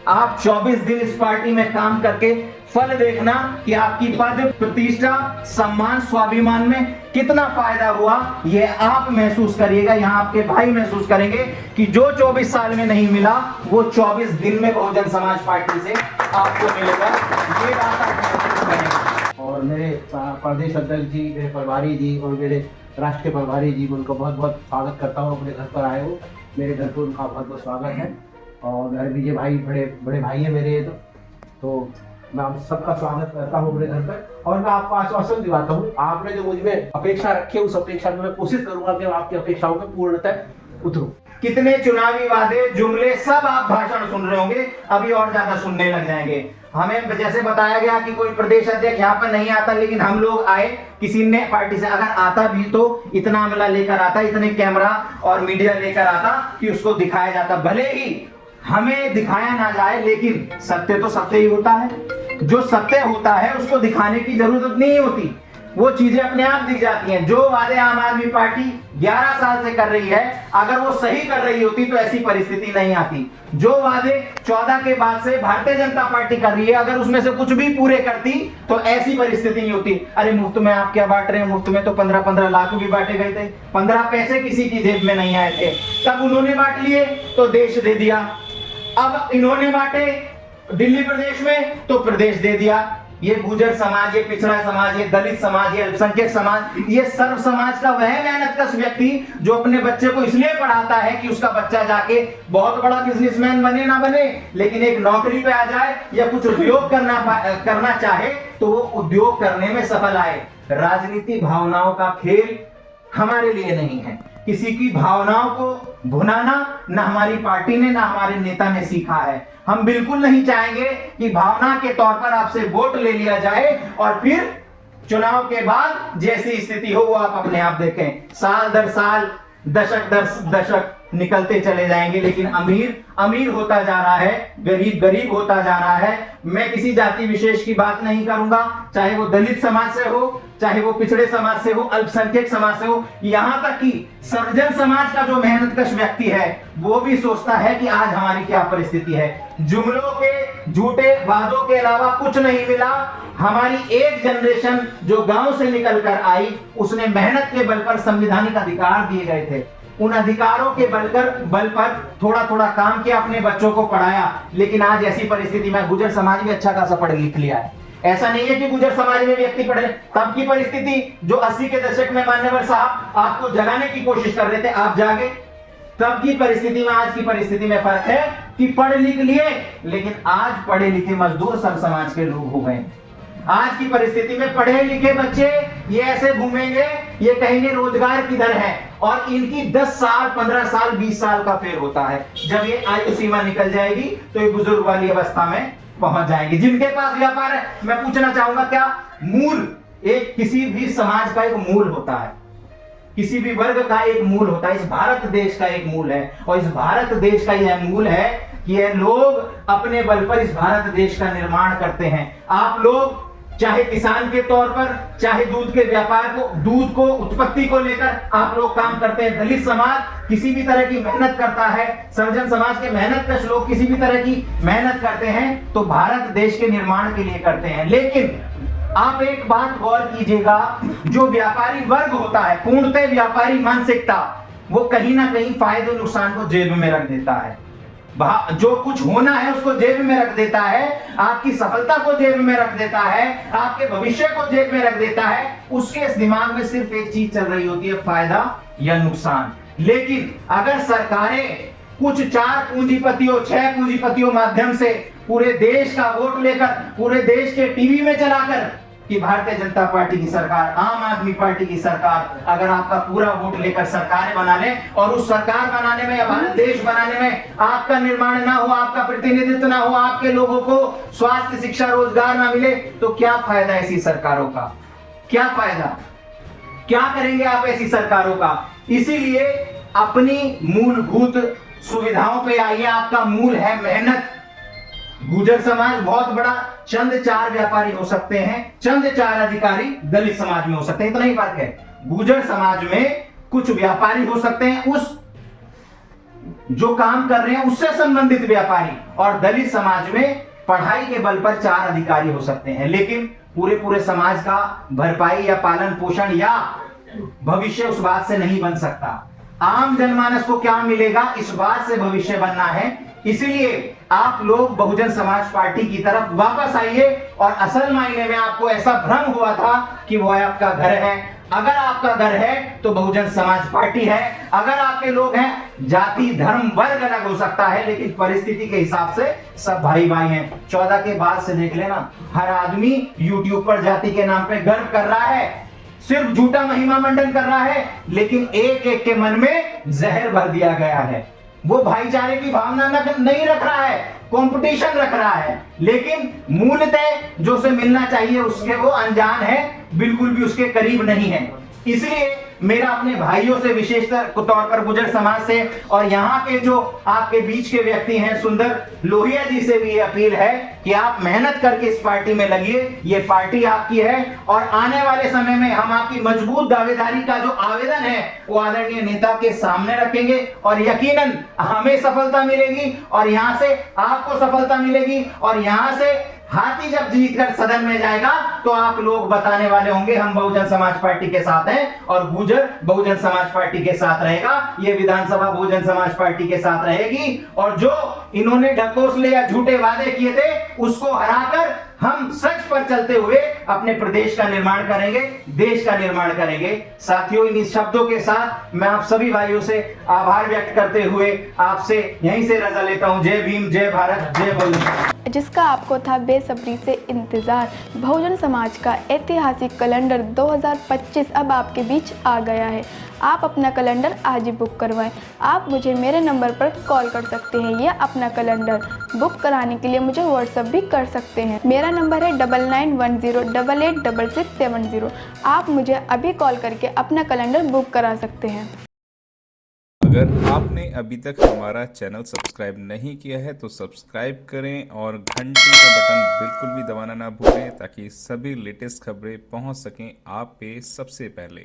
आप 24 दिन इस पार्टी में काम करके फल देखना कि आपकी पद प्रतिष्ठा सम्मान स्वाभिमान में कितना फायदा हुआ, ये आप महसूस करिएगा। यहाँ आपके भाई महसूस करेंगे कि जो 24 साल में नहीं मिला वो 24 दिन में बहुजन समाज पार्टी से आपको मिलेगा, ये बात आप महसूस करेंगे। और मेरे प्रदेश अध्यक्ष जी, मेरे प्रभारी जी और मेरे राष्ट्रीय प्रभारी जी, उनको बहुत बहुत स्वागत करता हूँ। अपने घर पर आए हो, मेरे घर पर उनका बहुत बहुत स्वागत है। और मेरे विजय भाई बड़े भाई है मेरे, तो मैं आप सबका स्वागत करता हूँ अपने घर पर। और मैं आपको आश्वासन दिलाता हूँ, आपने जो मुझ में अपेक्षा रखी है उस अपेक्षा में मैं कोशिश करूंगा कि आपकी अपेक्षाओं में पूर्णतः उतरूं। कितने चुनावी वादे जुमले सब आप भाषण सुन रहे होंगे, अभी और ज्यादा सुनने लग जाएंगे। हमें जैसे बताया गया कि कोई प्रदेश अध्यक्ष यहाँ पर नहीं आता, लेकिन हम लोग आए, किसी ने पार्टी से अगर आता भी तो इतना अमला लेकर आता, इतने कैमरा और मीडिया लेकर आता कि उसको दिखाया जाता। भले ही हमें दिखाया ना जाए, लेकिन सत्य तो सत्य ही होता है। जो सत्य होता है उसको दिखाने की जरूरत नहीं होती, वो चीजें अपने आप दिख जाती हैं। जो वादे आम आदमी पार्टी 11 साल से कर रही है, अगर वो सही कर रही होती तो ऐसी परिस्थिति नहीं आती। जो वादे 14 के बाद से भारतीय जनता पार्टी कर रही है, अगर उसमें से कुछ भी पूरे करती तो ऐसी परिस्थिति नहीं होती। अरे मुफ्त में आप क्या बांट रहे हैं, मुफ्त में तो 15-15 लाख भी बांटे गए थे, 15 पैसे किसी की जेब में नहीं आए थे। तब उन्होंने बांट लिए तो देश दे दिया, अब इन्होंने बांटे दिल्ली प्रदेश में तो प्रदेश दे दिया। ये गुर्जर समाज, ये पिछड़ा समाज, ये दलित समाज, ये अल्पसंख्यक समाज, ये सर्व समाज का वह मेहनतकश व्यक्ति जो अपने बच्चे को इसलिए पढ़ाता है कि उसका बच्चा जाके बहुत बड़ा बिजनेसमैन बने ना बने, लेकिन एक नौकरी पे आ जाए या कुछ उद्योग करना चाहे तो वो उद्योग करने में सफल आए। राजनीति भावनाओं का खेल हमारे लिए नहीं है। किसी की भावनाओं को भुनाना ना हमारी पार्टी ने ना हमारे नेता ने सीखा है। हम बिल्कुल नहीं चाहेंगे कि भावना के तौर पर आपसे वोट ले लिया जाए और फिर चुनाव के बाद जैसी स्थिति हो वो आप अपने आप देखें। साल दर साल, दशक दर दशक निकलते चले जाएंगे, लेकिन अमीर अमीर होता जा रहा है, गरीब गरीब होता जा रहा है। मैं किसी जाति विशेष की बात नहीं करूंगा, चाहे वो दलित समाज से हो, चाहे वो पिछड़े समाज से हो, अल्पसंख्यक समाज से हो, यहाँ तक कि सर्वजन समाज का जो मेहनतकश व्यक्ति है वो भी सोचता है कि आज हमारी क्या परिस्थिति है। जुमलों के झूठे वादों के अलावा कुछ नहीं मिला। हमारी एक जनरेशन जो गांव से निकल कर आई, उसने मेहनत के बल पर संवैधानिक अधिकार दिए गए थे, उन अधिकारों के बल पर थोड़ा थोड़ा काम किया, अपने बच्चों को पढ़ाया। लेकिन आज ऐसी परिस्थिति में गुर्जर समाज भी अच्छा खासा पढ़ लिख लिया है। ऐसा नहीं है कि गुर्जर समाज में व्यक्ति पढ़े। तब की परिस्थिति जो 80 के दशक में मान्यवर साहब आपको जगाने की कोशिश कर रहे थे, आप जागे। तब की परिस्थिति में आज की परिस्थिति में फर्क है कि पढ़ लिख लिए, लेकिन आज पढ़े लिखे मजदूर सब समाज के लोग हो गए। आज की परिस्थिति में पढ़े लिखे बच्चे ये ऐसे घूमेंगे, ये कहेंगे रोजगार किधर है, और इनकी 10 साल 15 साल 20 साल का फेर होता है। जब ये आयु सीमा निकल जाएगी तो ये बुजुर्ग वाली अवस्था में पहुंच जाएंगे। जिनके पास व्यापार है, मैं पूछना चाहूंगा, क्या मूल एक किसी भी समाज का एक मूल होता है, किसी भी वर्ग का एक मूल होता है। इस भारत देश का एक मूल है, और इस भारत देश का यह मूल है कि ये लोग अपने बल पर इस भारत देश का निर्माण करते हैं। आप लोग चाहे किसान के तौर पर, चाहे दूध के व्यापार को, दूध को उत्पत्ति को लेकर आप लोग काम करते हैं। दलित समाज किसी भी तरह की मेहनत करता है, सर्वजन समाज के मेहनतकश लोग किसी भी तरह की मेहनत करते हैं तो भारत देश के निर्माण के लिए करते हैं। लेकिन आप एक बात गौर कीजिएगा, जो व्यापारी वर्ग होता है, पूर्णतः व्यापारी मानसिकता, वो कहीं ना कहीं फायदे नुकसान को जेब में रख देता है। जो कुछ होना है उसको जेब में रख देता है, आपकी सफलता को जेब में रख देता है, आपके भविष्य को जेब में रख देता है। उसके इस दिमाग में सिर्फ एक चीज चल रही होती है, फायदा या नुकसान। लेकिन अगर सरकारें कुछ 4 पूंजीपतियों 6 पूंजीपतियों माध्यम से पूरे देश का वोट लेकर, पूरे देश के टीवी में चलाकर कि भारतीय जनता पार्टी की सरकार, आम आदमी पार्टी की सरकार, अगर आपका पूरा वोट लेकर सरकारें बना ले और उस सरकार बनाने में या भारत देश बनाने में आपका निर्माण ना हो, आपका प्रतिनिधित्व ना हो, आपके लोगों को स्वास्थ्य शिक्षा रोजगार ना मिले, तो क्या फायदा ऐसी सरकारों का? क्या फायदा? क्या करेंगे आप ऐसी सरकारों का? इसीलिए अपनी मूलभूत सुविधाओं पे आइए। आपका मूल है मेहनत। गुर्जर समाज बहुत बड़ा, चंद 4 व्यापारी हो सकते हैं, चंद 4 अधिकारी दलित समाज में हो सकते हैं, इतना ही फर्क है। गुर्जर समाज में कुछ व्यापारी हो सकते हैं, उस जो काम कर रहे हैं उससे संबंधित व्यापारी और दलित समाज में पढ़ाई के बल पर 4 अधिकारी हो सकते हैं, लेकिन पूरे समाज का भरपाई या पालन पोषण या भविष्य उस बात से नहीं बन सकता। आम जनमानस को क्या मिलेगा, इस बात से भविष्य बनना है। इसलिए आप लोग बहुजन समाज पार्टी की तरफ वापस आइए और असल मायने में आपको ऐसा भ्रम हुआ था कि वो आपका घर है। अगर आपका घर है तो बहुजन समाज पार्टी है। अगर आपके लोग हैं, जाति धर्म वर्ग अलग हो सकता है, लेकिन परिस्थिति के हिसाब से सब भाई भाई हैं। 14 के बाद से देख लेना, हर आदमी यूट्यूब पर जाति के नाम पे गर्व कर रहा है, सिर्फ झूठा महिमा मंडन कर रहा है, लेकिन एक एक के मन में जहर भर दिया गया है। वो भाईचारे की भावना नहीं रख रहा है, कंपटीशन रख रहा है, लेकिन मूलतः जो उसे मिलना चाहिए उसके वो अनजान है, बिल्कुल भी उसके करीब नहीं है। इसलिए मेरा अपने भाइयों से विशेष तौर पर गुर्जर समाज से और यहाँ के जो आपके बीच के व्यक्ति हैं सुंदर लोहिया जी से भी ये अपील है कि आप मेहनत करके इस पार्टी में लगिए। ये पार्टी आपकी है और आने वाले समय में हम आपकी मजबूत दावेदारी का जो आवेदन है वो आदरणीय नेता के सामने रखेंगे और यकीनन हमें सफलता मिलेगी और यहाँ से आपको सफलता मिलेगी। और यहाँ से हाथी जब जीतकर सदन में जाएगा तो आप लोग बताने वाले होंगे हम बहुजन समाज पार्टी के साथ हैं और गुर्जर बहुजन समाज पार्टी के साथ रहेगा। ये विधानसभा बहुजन समाज पार्टी के साथ रहेगी और जो इन्होंने ढकोसले या झूठे वादे किए थे उसको हराकर हम सच पर चलते हुए अपने प्रदेश का निर्माण करेंगे, देश का निर्माण करेंगे। साथियों, इन शब्दों के साथ मैं आप सभी भाइयों से आभार व्यक्त करते हुए आपसे यहीं से रजा लेता हूं। जय भीम, जय भारत, जय बहुजन। जिसका आपको था बेसब्री से इंतजार, बहुजन समाज का ऐतिहासिक कैलेंडर 2025 अब आपके बीच आ गया है। आप अपना कैलेंडर आज ही बुक करवाएं। आप मुझे मेरे नंबर पर कॉल कर सकते हैं या अपना कैलेंडर बुक कराने के लिए मुझे व्हाट्सएप भी कर सकते हैं। मेरा नंबर है 9910886670। आप मुझे अभी कॉल करके अपना कैलेंडर बुक करा सकते हैं। अगर आपने अभी तक हमारा चैनल सब्सक्राइब नहीं किया है तो सब्सक्राइब करें और घंटी का बटन बिल्कुल भी दबाना ना भूलें ताकि सभी लेटेस्ट खबरें पहुंच सकें आप पे सबसे पहले।